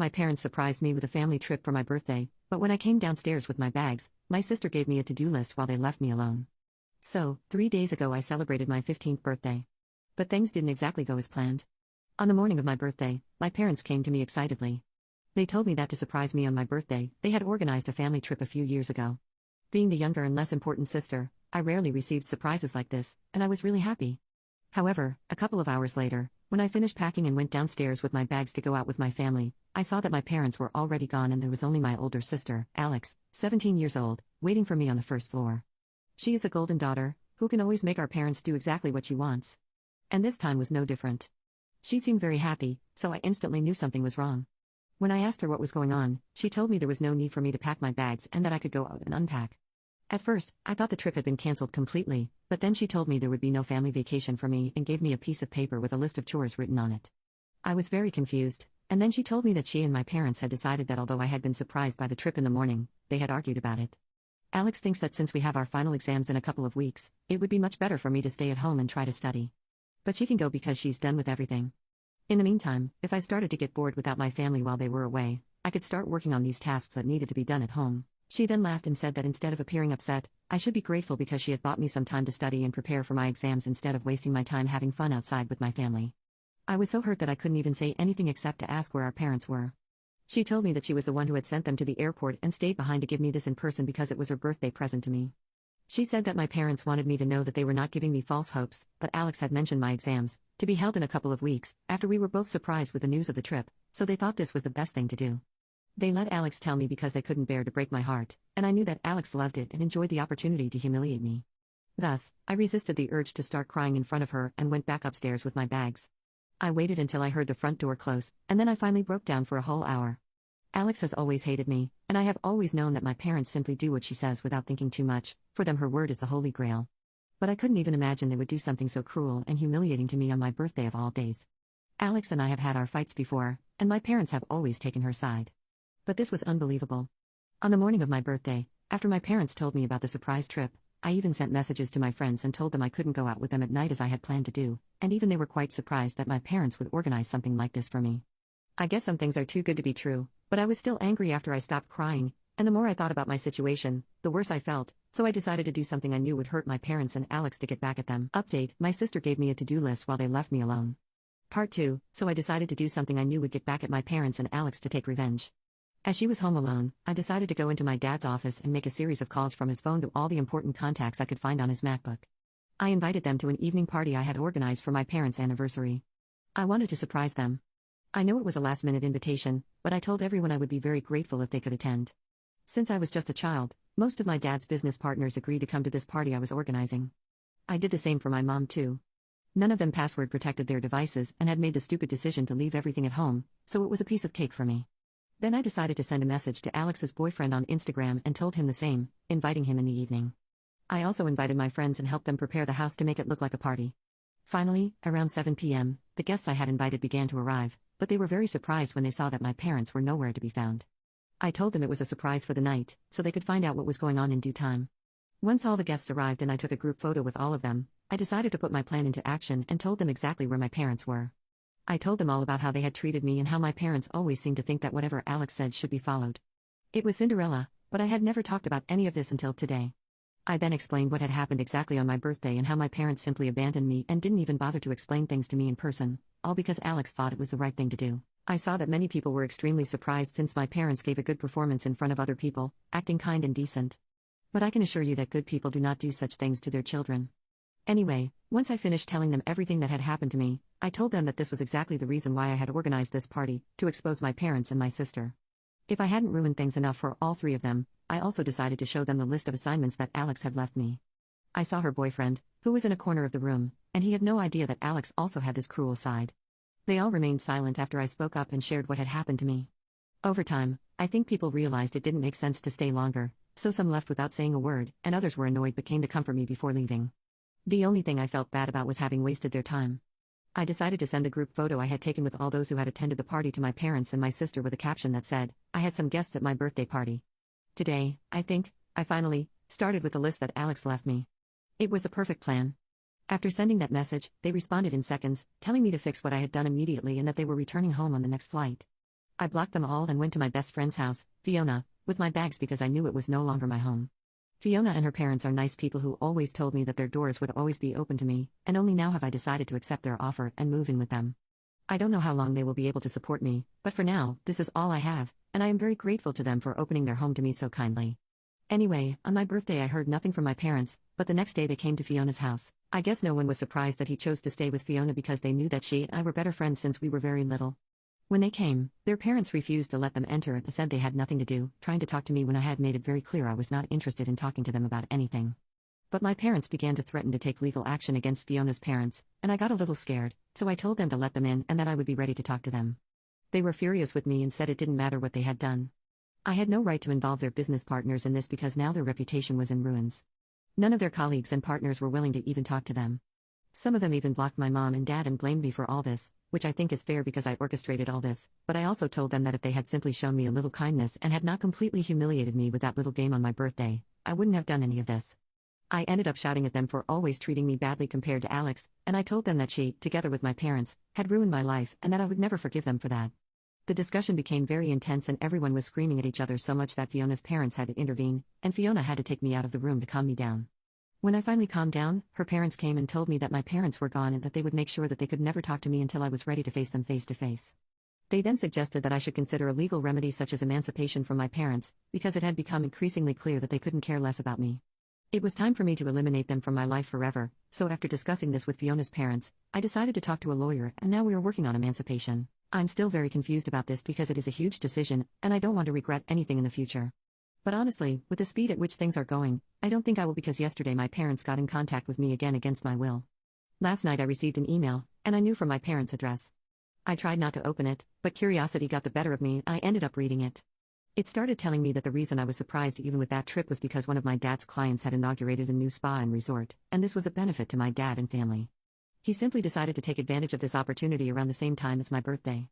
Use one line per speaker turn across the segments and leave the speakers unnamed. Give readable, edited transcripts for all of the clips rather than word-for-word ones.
My parents surprised me with a family trip for my birthday, but when I came downstairs with my bags, my sister gave me a to-do list while they left me alone. So, 3 days ago I celebrated my 15th birthday. But things didn't exactly go as planned. On the morning of my birthday, my parents came to me excitedly. They told me that to surprise me on my birthday, they had organized a family trip a few years ago. Being the younger and less important sister, I rarely received surprises like this, and I was really happy. However, a couple of hours later, when I finished packing and went downstairs with my bags to go out with my family, I saw that my parents were already gone and there was only my older sister, Alex, 17 years old, waiting for me on the first floor. She is the golden daughter, who can always make our parents do exactly what she wants. And this time was no different. She seemed very happy, so I instantly knew something was wrong. When I asked her what was going on, she told me there was no need for me to pack my bags and that I could go out and unpack. At first, I thought the trip had been cancelled completely, but then she told me there would be no family vacation for me and gave me a piece of paper with a list of chores written on it. I was very confused, and then she told me that she and my parents had decided that although I had been surprised by the trip in the morning, they had argued about it. Alex thinks that since we have our final exams in a couple of weeks, it would be much better for me to stay at home and try to study. But she can go because she's done with everything. In the meantime, if I started to get bored without my family while they were away, I could start working on these tasks that needed to be done at home. She then laughed and said that instead of appearing upset, I should be grateful because she had bought me some time to study and prepare for my exams instead of wasting my time having fun outside with my family. I was so hurt that I couldn't even say anything except to ask where our parents were. She told me that she was the one who had sent them to the airport and stayed behind to give me this in person because it was her birthday present to me. She said that my parents wanted me to know that they were not giving me false hopes, but Alex had mentioned my exams, to be held in a couple of weeks, after we were both surprised with the news of the trip, so they thought this was the best thing to do. They let Alex tell me because they couldn't bear to break my heart, and I knew that Alex loved it and enjoyed the opportunity to humiliate me. Thus, I resisted the urge to start crying in front of her and went back upstairs with my bags. I waited until I heard the front door close, and then I finally broke down for a whole hour. Alex has always hated me, and I have always known that my parents simply do what she says without thinking too much. For them her word is the holy grail. But I couldn't even imagine they would do something so cruel and humiliating to me on my birthday of all days. Alex and I have had our fights before, and my parents have always taken her side. But this was unbelievable. On the morning of my birthday, after my parents told me about the surprise trip, I even sent messages to my friends and told them I couldn't go out with them at night as I had planned to do, and even they were quite surprised that my parents would organize something like this for me. I guess some things are too good to be true, but I was still angry after I stopped crying, and the more I thought about my situation, the worse I felt, so I decided to do something I knew would hurt my parents and Alex to get back at them. Update: my sister gave me a to-do list while they left me alone. Part 2, so I decided to do something I knew would get back at my parents and Alex to take revenge. As she was home alone, I decided to go into my dad's office and make a series of calls from his phone to all the important contacts I could find on his MacBook. I invited them to an evening party I had organized for my parents' anniversary. I wanted to surprise them. I know it was a last-minute invitation, but I told everyone I would be very grateful if they could attend. Since I was just a child, most of my dad's business partners agreed to come to this party I was organizing. I did the same for my mom too. None of them password protected their devices and had made the stupid decision to leave everything at home, so it was a piece of cake for me. Then I decided to send a message to Alex's boyfriend on Instagram and told him the same, inviting him in the evening. I also invited my friends and helped them prepare the house to make it look like a party. Finally, around 7 p.m., the guests I had invited began to arrive, but they were very surprised when they saw that my parents were nowhere to be found. I told them it was a surprise for the night, so they could find out what was going on in due time. Once all the guests arrived and I took a group photo with all of them, I decided to put my plan into action and told them exactly where my parents were. I told them all about how they had treated me and how my parents always seemed to think that whatever Alex said should be followed. It was Cinderella, but I had never talked about any of this until today. I then explained what had happened exactly on my birthday and how my parents simply abandoned me and didn't even bother to explain things to me in person, all because Alex thought it was the right thing to do. I saw that many people were extremely surprised since my parents gave a good performance in front of other people, acting kind and decent. But I can assure you that good people do not do such things to their children. Anyway, once I finished telling them everything that had happened to me, I told them that this was exactly the reason why I had organized this party, to expose my parents and my sister. If I hadn't ruined things enough for all three of them, I also decided to show them the list of assignments that Alex had left me. I saw her boyfriend, who was in a corner of the room, and he had no idea that Alex also had this cruel side. They all remained silent after I spoke up and shared what had happened to me. Over time, I think people realized it didn't make sense to stay longer, so some left without saying a word, and others were annoyed but came to comfort me before leaving. The only thing I felt bad about was having wasted their time. I decided to send the group photo I had taken with all those who had attended the party to my parents and my sister with a caption that said, "I had some guests at my birthday party." Today, I think, I finally started with the list that Alex left me. It was the perfect plan. After sending that message, they responded in seconds, telling me to fix what I had done immediately and that they were returning home on the next flight. I blocked them all and went to my best friend's house, Fiona, with my bags because I knew it was no longer my home. Fiona and her parents are nice people who always told me that their doors would always be open to me, and only now have I decided to accept their offer and move in with them. I don't know how long they will be able to support me, but for now, this is all I have, and I am very grateful to them for opening their home to me so kindly. Anyway, on my birthday I heard nothing from my parents, but the next day they came to Fiona's house. I guess no one was surprised that he chose to stay with Fiona because they knew that she and I were better friends since we were very little. When they came, their parents refused to let them enter and said they had nothing to do, trying to talk to me when I had made it very clear I was not interested in talking to them about anything. But my parents began to threaten to take legal action against Fiona's parents, and I got a little scared, so I told them to let them in and that I would be ready to talk to them. They were furious with me and said it didn't matter what they had done. I had no right to involve their business partners in this because now their reputation was in ruins. None of their colleagues and partners were willing to even talk to them. Some of them even blocked my mom and dad and blamed me for all this, which I think is fair because I orchestrated all this, but I also told them that if they had simply shown me a little kindness and had not completely humiliated me with that little game on my birthday, I wouldn't have done any of this. I ended up shouting at them for always treating me badly compared to Alex, and I told them that she, together with my parents, had ruined my life and that I would never forgive them for that. The discussion became very intense and everyone was screaming at each other so much that Fiona's parents had to intervene, and Fiona had to take me out of the room to calm me down. When I finally calmed down, her parents came and told me that my parents were gone and that they would make sure that they could never talk to me until I was ready to face them face to face. They then suggested that I should consider a legal remedy such as emancipation from my parents, because it had become increasingly clear that they couldn't care less about me. It was time for me to eliminate them from my life forever, so after discussing this with Fiona's parents, I decided to talk to a lawyer and now we are working on emancipation. I'm still very confused about this because it is a huge decision, and I don't want to regret anything in the future. But honestly, with the speed at which things are going, I don't think I will because yesterday my parents got in contact with me again against my will. Last night I received an email, and I knew from my parents' address. I tried not to open it, but curiosity got the better of me and I ended up reading it. It started telling me that the reason I was surprised even with that trip was because one of my dad's clients had inaugurated a new spa and resort, and this was a benefit to my dad and family. He simply decided to take advantage of this opportunity around the same time as my birthday.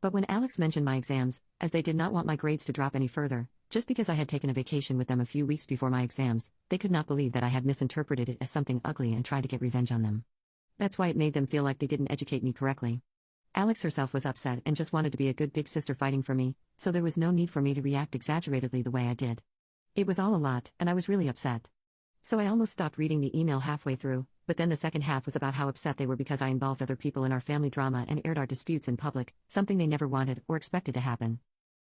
But when Alex mentioned my exams, as they did not want my grades to drop any further, just because I had taken a vacation with them a few weeks before my exams, they could not believe that I had misinterpreted it as something ugly and tried to get revenge on them. That's why it made them feel like they didn't educate me correctly. Alex herself was upset and just wanted to be a good big sister fighting for me, so there was no need for me to react exaggeratedly the way I did. It was all a lot, and I was really upset. So I almost stopped reading the email halfway through, but then the second half was about how upset they were because I involved other people in our family drama and aired our disputes in public, something they never wanted or expected to happen.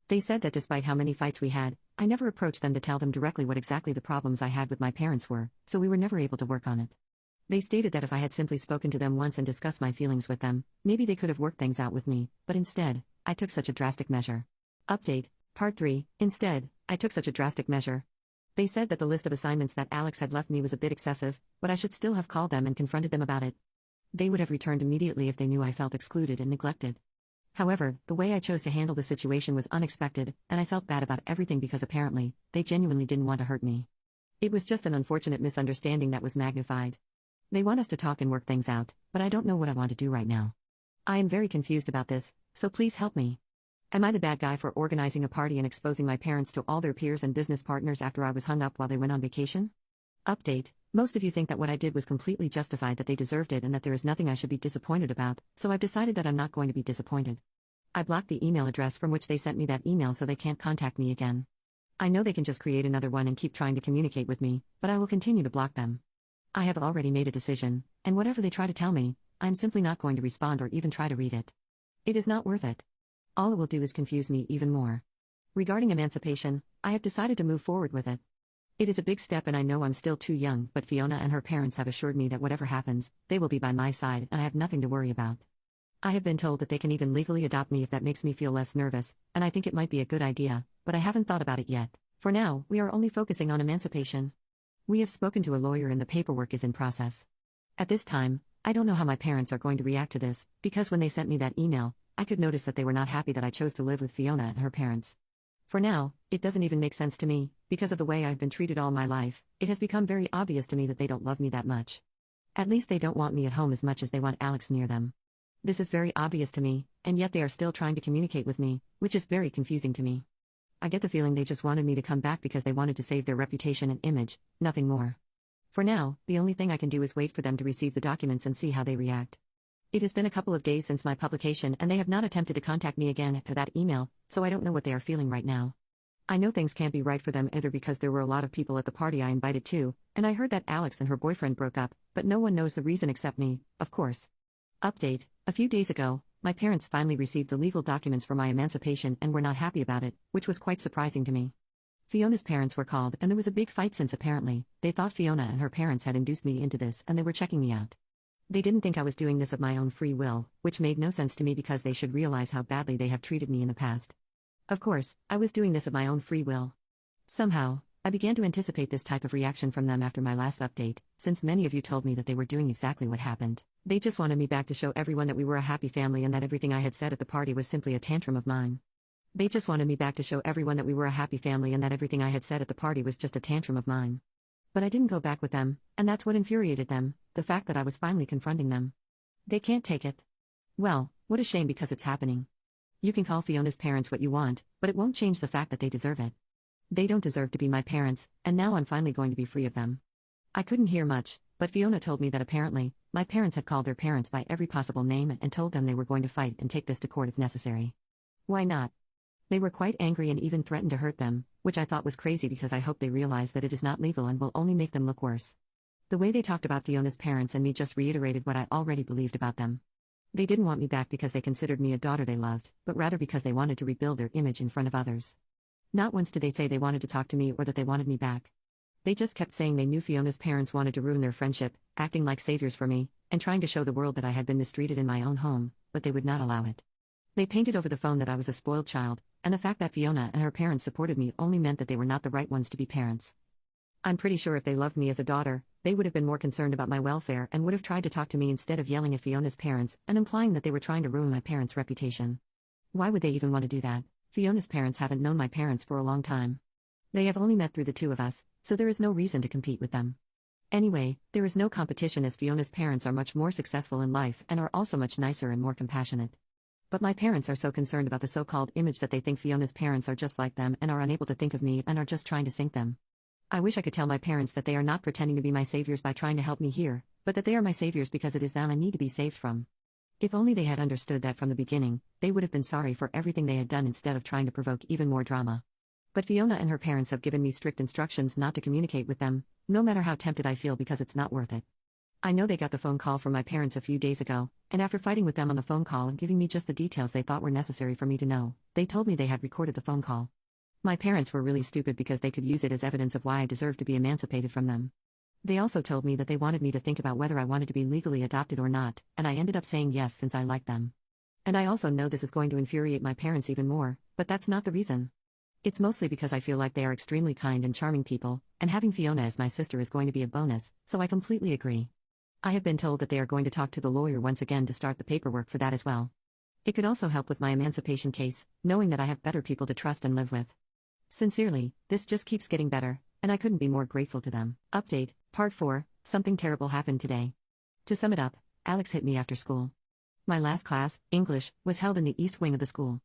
They said that despite how many fights we had, I never approached them to tell them directly what exactly the problems I had with my parents were, so we were never able to work on it. They stated that if I had simply spoken to them once and discussed my feelings with them, maybe they could have worked things out with me, but instead, I took such a drastic measure. Update, Part 3, instead, I took such a drastic measure. They said that the list of assignments that Alex had left me was a bit excessive, but I should still have called them and confronted them about it. They would have returned immediately if they knew I felt excluded and neglected. However, the way I chose to handle the situation was unexpected, and I felt bad about everything because apparently, they genuinely didn't want to hurt me. It was just an unfortunate misunderstanding that was magnified. They want us to talk and work things out, but I don't know what I want to do right now. I am very confused about this, so please help me. Am I the bad guy for organizing a party and exposing my parents to all their peers and business partners after I was hung up while they went on vacation? Update, most of you think that what I did was completely justified, that they deserved it and that there is nothing I should be disappointed about, so I've decided that I'm not going to be disappointed. I blocked the email address from which they sent me that email so they can't contact me again. I know they can just create another one and keep trying to communicate with me, but I will continue to block them. I have already made a decision, and whatever they try to tell me, I'm simply not going to respond or even try to read it. It is not worth it. All it will do is confuse me even more. Regarding emancipation, I have decided to move forward with it. It is a big step and I know I'm still too young, but Fiona and her parents have assured me that whatever happens, they will be by my side and I have nothing to worry about. I have been told that they can even legally adopt me if that makes me feel less nervous, and I think it might be a good idea, but I haven't thought about it yet. For now, we are only focusing on emancipation. We have spoken to a lawyer and the paperwork is in process. At this time, I don't know how my parents are going to react to this, because when they sent me that email, I could notice that they were not happy that I chose to live with Fiona and her parents. For now, it doesn't even make sense to me, because of the way I've been treated all my life. It has become very obvious to me that they don't love me that much. At least they don't want me at home as much as they want Alex near them. This is very obvious to me, and yet they are still trying to communicate with me, which is very confusing to me. I get the feeling they just wanted me to come back because they wanted to save their reputation and image, nothing more. For now, the only thing I can do is wait for them to receive the documents and see how they react. It has been a couple of days since my publication and they have not attempted to contact me again after that email, so I don't know what they are feeling right now. I know things can't be right for them either because there were a lot of people at the party I invited to, and I heard that Alex and her boyfriend broke up, but no one knows the reason except me, of course. Update: a few days ago, my parents finally received the legal documents for my emancipation and were not happy about it, which was quite surprising to me. Fiona's parents were called and there was a big fight since apparently, they thought Fiona and her parents had induced me into this and they were checking me out. They didn't think I was doing this of my own free will, which made no sense to me because they should realize how badly they have treated me in the past. Of course, I was doing this of my own free will. Somehow, I began to anticipate this type of reaction from them after my last update, since many of you told me that they were doing exactly what happened. They just wanted me back to show everyone that we were a happy family and that everything I had said at the party was simply a tantrum of mine. They just wanted me back to show everyone that we were a happy family and that everything I had said at the party was just a tantrum of mine. But I didn't go back with them, and that's what infuriated them, the fact that I was finally confronting them. They can't take it. Well, what a shame because it's happening. You can call Fiona's parents what you want, but it won't change the fact that they deserve it. They don't deserve to be my parents, and now I'm finally going to be free of them. I couldn't hear much, but Fiona told me that apparently, my parents had called their parents by every possible name and told them they were going to fight and take this to court if necessary. Why not? They were quite angry and even threatened to hurt them, which I thought was crazy because I hope they realize that it is not legal and will only make them look worse. The way they talked about Fiona's parents and me just reiterated what I already believed about them. They didn't want me back because they considered me a daughter they loved, but rather because they wanted to rebuild their image in front of others. Not once did they say they wanted to talk to me or that they wanted me back. They just kept saying they knew Fiona's parents wanted to ruin their friendship, acting like saviors for me, and trying to show the world that I had been mistreated in my own home, but they would not allow it. They painted over the phone that I was a spoiled child, and the fact that Fiona and her parents supported me only meant that they were not the right ones to be parents. I'm pretty sure if they loved me as a daughter, they would have been more concerned about my welfare and would have tried to talk to me instead of yelling at Fiona's parents and implying that they were trying to ruin my parents' reputation. Why would they even want to do that? Fiona's parents haven't known my parents for a long time. They have only met through the two of us, so there is no reason to compete with them. Anyway, there is no competition as Fiona's parents are much more successful in life and are also much nicer and more compassionate. But my parents are so concerned about the so-called image that they think Fiona's parents are just like them and are unable to think of me and are just trying to sink them. I wish I could tell my parents that they are not pretending to be my saviors by trying to help me here, but that they are my saviors because it is them I need to be saved from. If only they had understood that from the beginning, they would have been sorry for everything they had done instead of trying to provoke even more drama. But Fiona and her parents have given me strict instructions not to communicate with them, no matter how tempted I feel because it's not worth it. I know they got the phone call from my parents a few days ago, and after fighting with them on the phone call and giving me just the details they thought were necessary for me to know, they told me they had recorded the phone call. My parents were really stupid because they could use it as evidence of why I deserved to be emancipated from them. They also told me that they wanted me to think about whether I wanted to be legally adopted or not, and I ended up saying yes since I liked them. And I also know this is going to infuriate my parents even more, but that's not the reason. It's mostly because I feel like they are extremely kind and charming people, and having Fiona as my sister is going to be a bonus, so I completely agree. I have been told that they are going to talk to the lawyer once again to start the paperwork for that as well. It could also help with my emancipation case, knowing that I have better people to trust and live with. Sincerely, this just keeps getting better, and I couldn't be more grateful to them. Update, Part 4, something terrible happened today. To sum it up, Alex hit me after school. My last class, English, was held in the east wing of the school.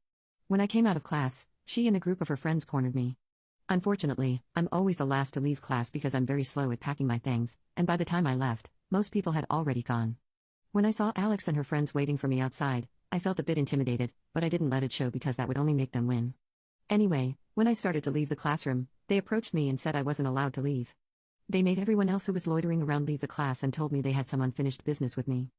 When I came out of class, she and a group of her friends cornered me. Unfortunately, I'm always the last to leave class because I'm very slow at packing my things, and by the time I left, most people had already gone. When I saw Alex and her friends waiting for me outside, I felt a bit intimidated, but I didn't let it show because that would only make them win. Anyway, when I started to leave the classroom, they approached me and said I wasn't allowed to leave. They made everyone else who was loitering around leave the class and told me they had some unfinished business with me.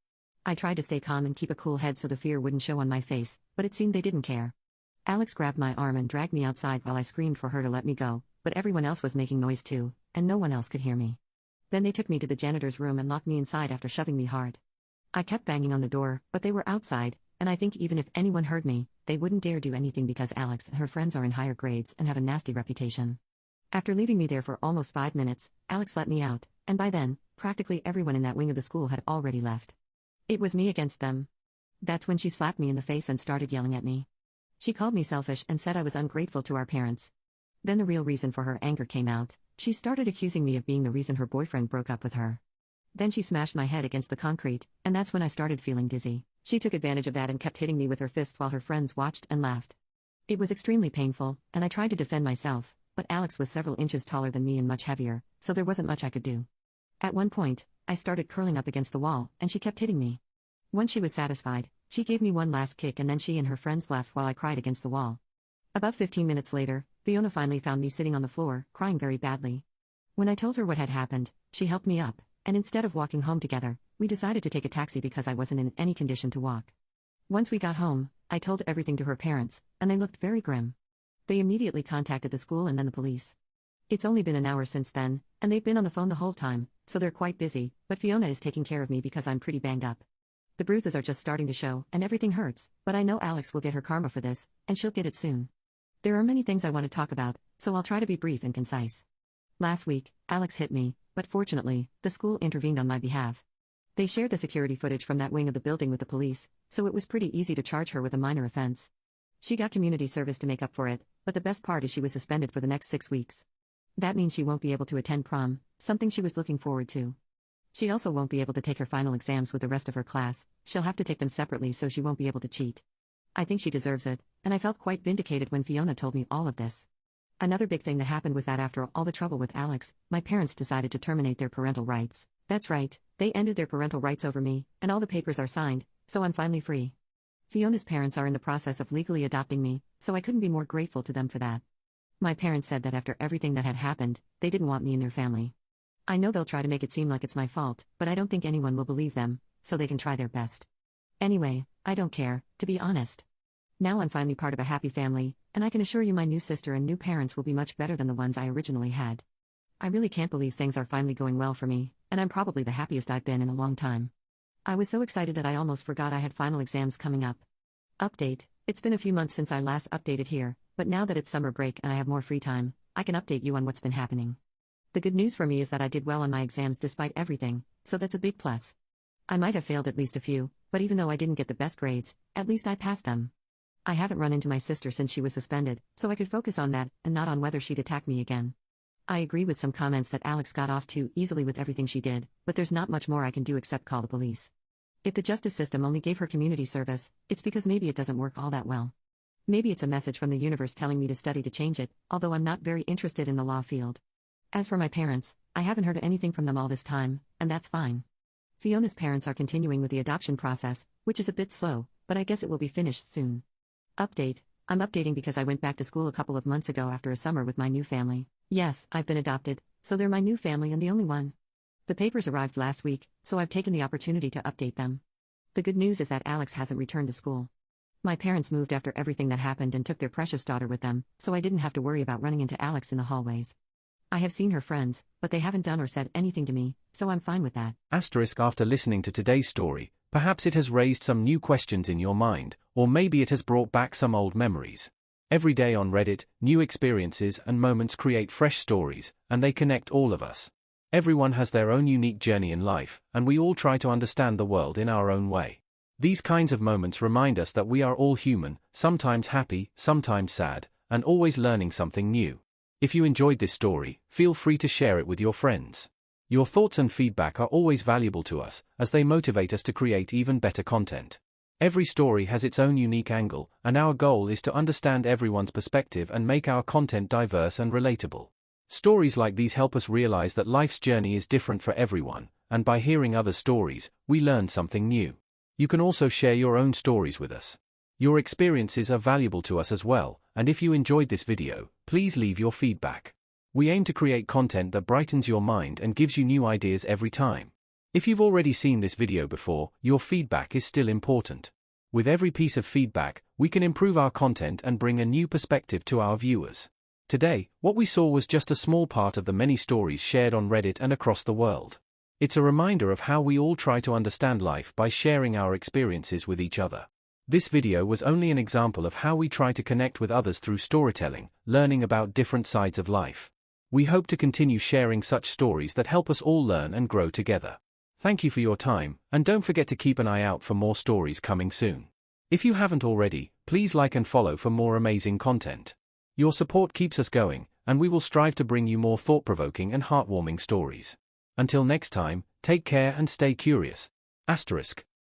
I tried to stay calm and keep a cool head so the fear wouldn't show on my face, but it seemed they didn't care. Alex grabbed my arm and dragged me outside while I screamed for her to let me go, but everyone else was making noise too, and no one else could hear me. Then they took me to the janitor's room and locked me inside after shoving me hard. I kept banging on the door, but they were outside, and I think even if anyone heard me, they wouldn't dare do anything because Alex and her friends are in higher grades and have a nasty reputation. After leaving me there for almost 5 minutes, Alex let me out, and by then, practically everyone in that wing of the school had already left. It was me against them. That's when she slapped me in the face and started yelling at me. She called me selfish and said I was ungrateful to our parents. Then the real reason for her anger came out. She started accusing me of being the reason her boyfriend broke up with her. Then she smashed my head against the concrete, and that's when I started feeling dizzy. She took advantage of that and kept hitting me with her fist while her friends watched and laughed. It was extremely painful, and I tried to defend myself, but Alex was several inches taller than me and much heavier, so there wasn't much I could do. At one point, I started curling up against the wall, and she kept hitting me. Once she was satisfied, she gave me one last kick and then she and her friends left while I cried against the wall. About 15 minutes later, Fiona finally found me sitting on the floor, crying very badly. When I told her what had happened, she helped me up, and instead of walking home together, we decided to take a taxi because I wasn't in any condition to walk. Once we got home, I told everything to her parents, and they looked very grim. They immediately contacted the school and then the police. It's only been an hour since then, and they've been on the phone the whole time, so they're quite busy, but Fiona is taking care of me because I'm pretty banged up. The bruises are just starting to show, and everything hurts, but I know Alex will get her karma for this, and she'll get it soon. There are many things I want to talk about, so I'll try to be brief and concise. Last week, Alex hit me, but fortunately, the school intervened on my behalf. They shared the security footage from that wing of the building with the police, so it was pretty easy to charge her with a minor offense. She got community service to make up for it, but the best part is she was suspended for the next 6 weeks. That means she won't be able to attend prom, something she was looking forward to. She also won't be able to take her final exams with the rest of her class, she'll have to take them separately so she won't be able to cheat. I think she deserves it, and I felt quite vindicated when Fiona told me all of this. Another big thing that happened was that after all the trouble with Alex, my parents decided to terminate their parental rights. That's right, they ended their parental rights over me, and all the papers are signed, so I'm finally free. Fiona's parents are in the process of legally adopting me, so I couldn't be more grateful to them for that. My parents said that after everything that had happened, they didn't want me in their family. I know they'll try to make it seem like it's my fault, but I don't think anyone will believe them, so they can try their best. Anyway, I don't care, to be honest. Now I'm finally part of a happy family, and I can assure you my new sister and new parents will be much better than the ones I originally had. I really can't believe things are finally going well for me, and I'm probably the happiest I've been in a long time. I was so excited that I almost forgot I had final exams coming up. Update: it's been a few months since I last updated here, but now that it's summer break and I have more free time, I can update you on what's been happening. The good news for me is that I did well on my exams despite everything, so that's a big plus. I might have failed at least a few, but even though I didn't get the best grades, at least I passed them. I haven't run into my sister since she was suspended, so I could focus on that, and not on whether she'd attack me again. I agree with some comments that Alex got off too easily with everything she did, but there's not much more I can do except call the police. If the justice system only gave her community service, it's because maybe it doesn't work all that well. Maybe it's a message from the universe telling me to study to change it, although I'm not very interested in the law field. As for my parents, I haven't heard anything from them all this time, and that's fine. Fiona's parents are continuing with the adoption process, which is a bit slow, but I guess it will be finished soon. Update: I'm updating because I went back to school a couple of months ago after a summer with my new family. Yes, I've been adopted, so they're my new family and the only one. The papers arrived last week, so I've taken the opportunity to update them. The good news is that Alex hasn't returned to school. My parents moved after everything that happened and took their precious daughter with them, so I didn't have to worry about running into Alex in the hallways. I have seen her friends, but they haven't done or said anything to me, so I'm fine with that.
After listening to today's story, perhaps it has raised some new questions in your mind, or maybe it has brought back some old memories. Every day on Reddit, new experiences and moments create fresh stories, and they connect all of us. Everyone has their own unique journey in life, and we all try to understand the world in our own way. These kinds of moments remind us that we are all human, sometimes happy, sometimes sad, and always learning something new. If you enjoyed this story, feel free to share it with your friends. Your thoughts and feedback are always valuable to us, as they motivate us to create even better content. Every story has its own unique angle, and our goal is to understand everyone's perspective and make our content diverse and relatable. Stories like these help us realize that life's journey is different for everyone, and by hearing other stories, we learn something new. You can also share your own stories with us. Your experiences are valuable to us as well, and if you enjoyed this video, please leave your feedback. We aim to create content that brightens your mind and gives you new ideas every time. If you've already seen this video before, your feedback is still important. With every piece of feedback, we can improve our content and bring a new perspective to our viewers. Today, what we saw was just a small part of the many stories shared on Reddit and across the world. It's a reminder of how we all try to understand life by sharing our experiences with each other. This video was only an example of how we try to connect with others through storytelling, learning about different sides of life. We hope to continue sharing such stories that help us all learn and grow together. Thank you for your time, and don't forget to keep an eye out for more stories coming soon. If you haven't already, please like and follow for more amazing content. Your support keeps us going, and we will strive to bring you more thought-provoking and heartwarming stories. Until next time, take care and stay curious. **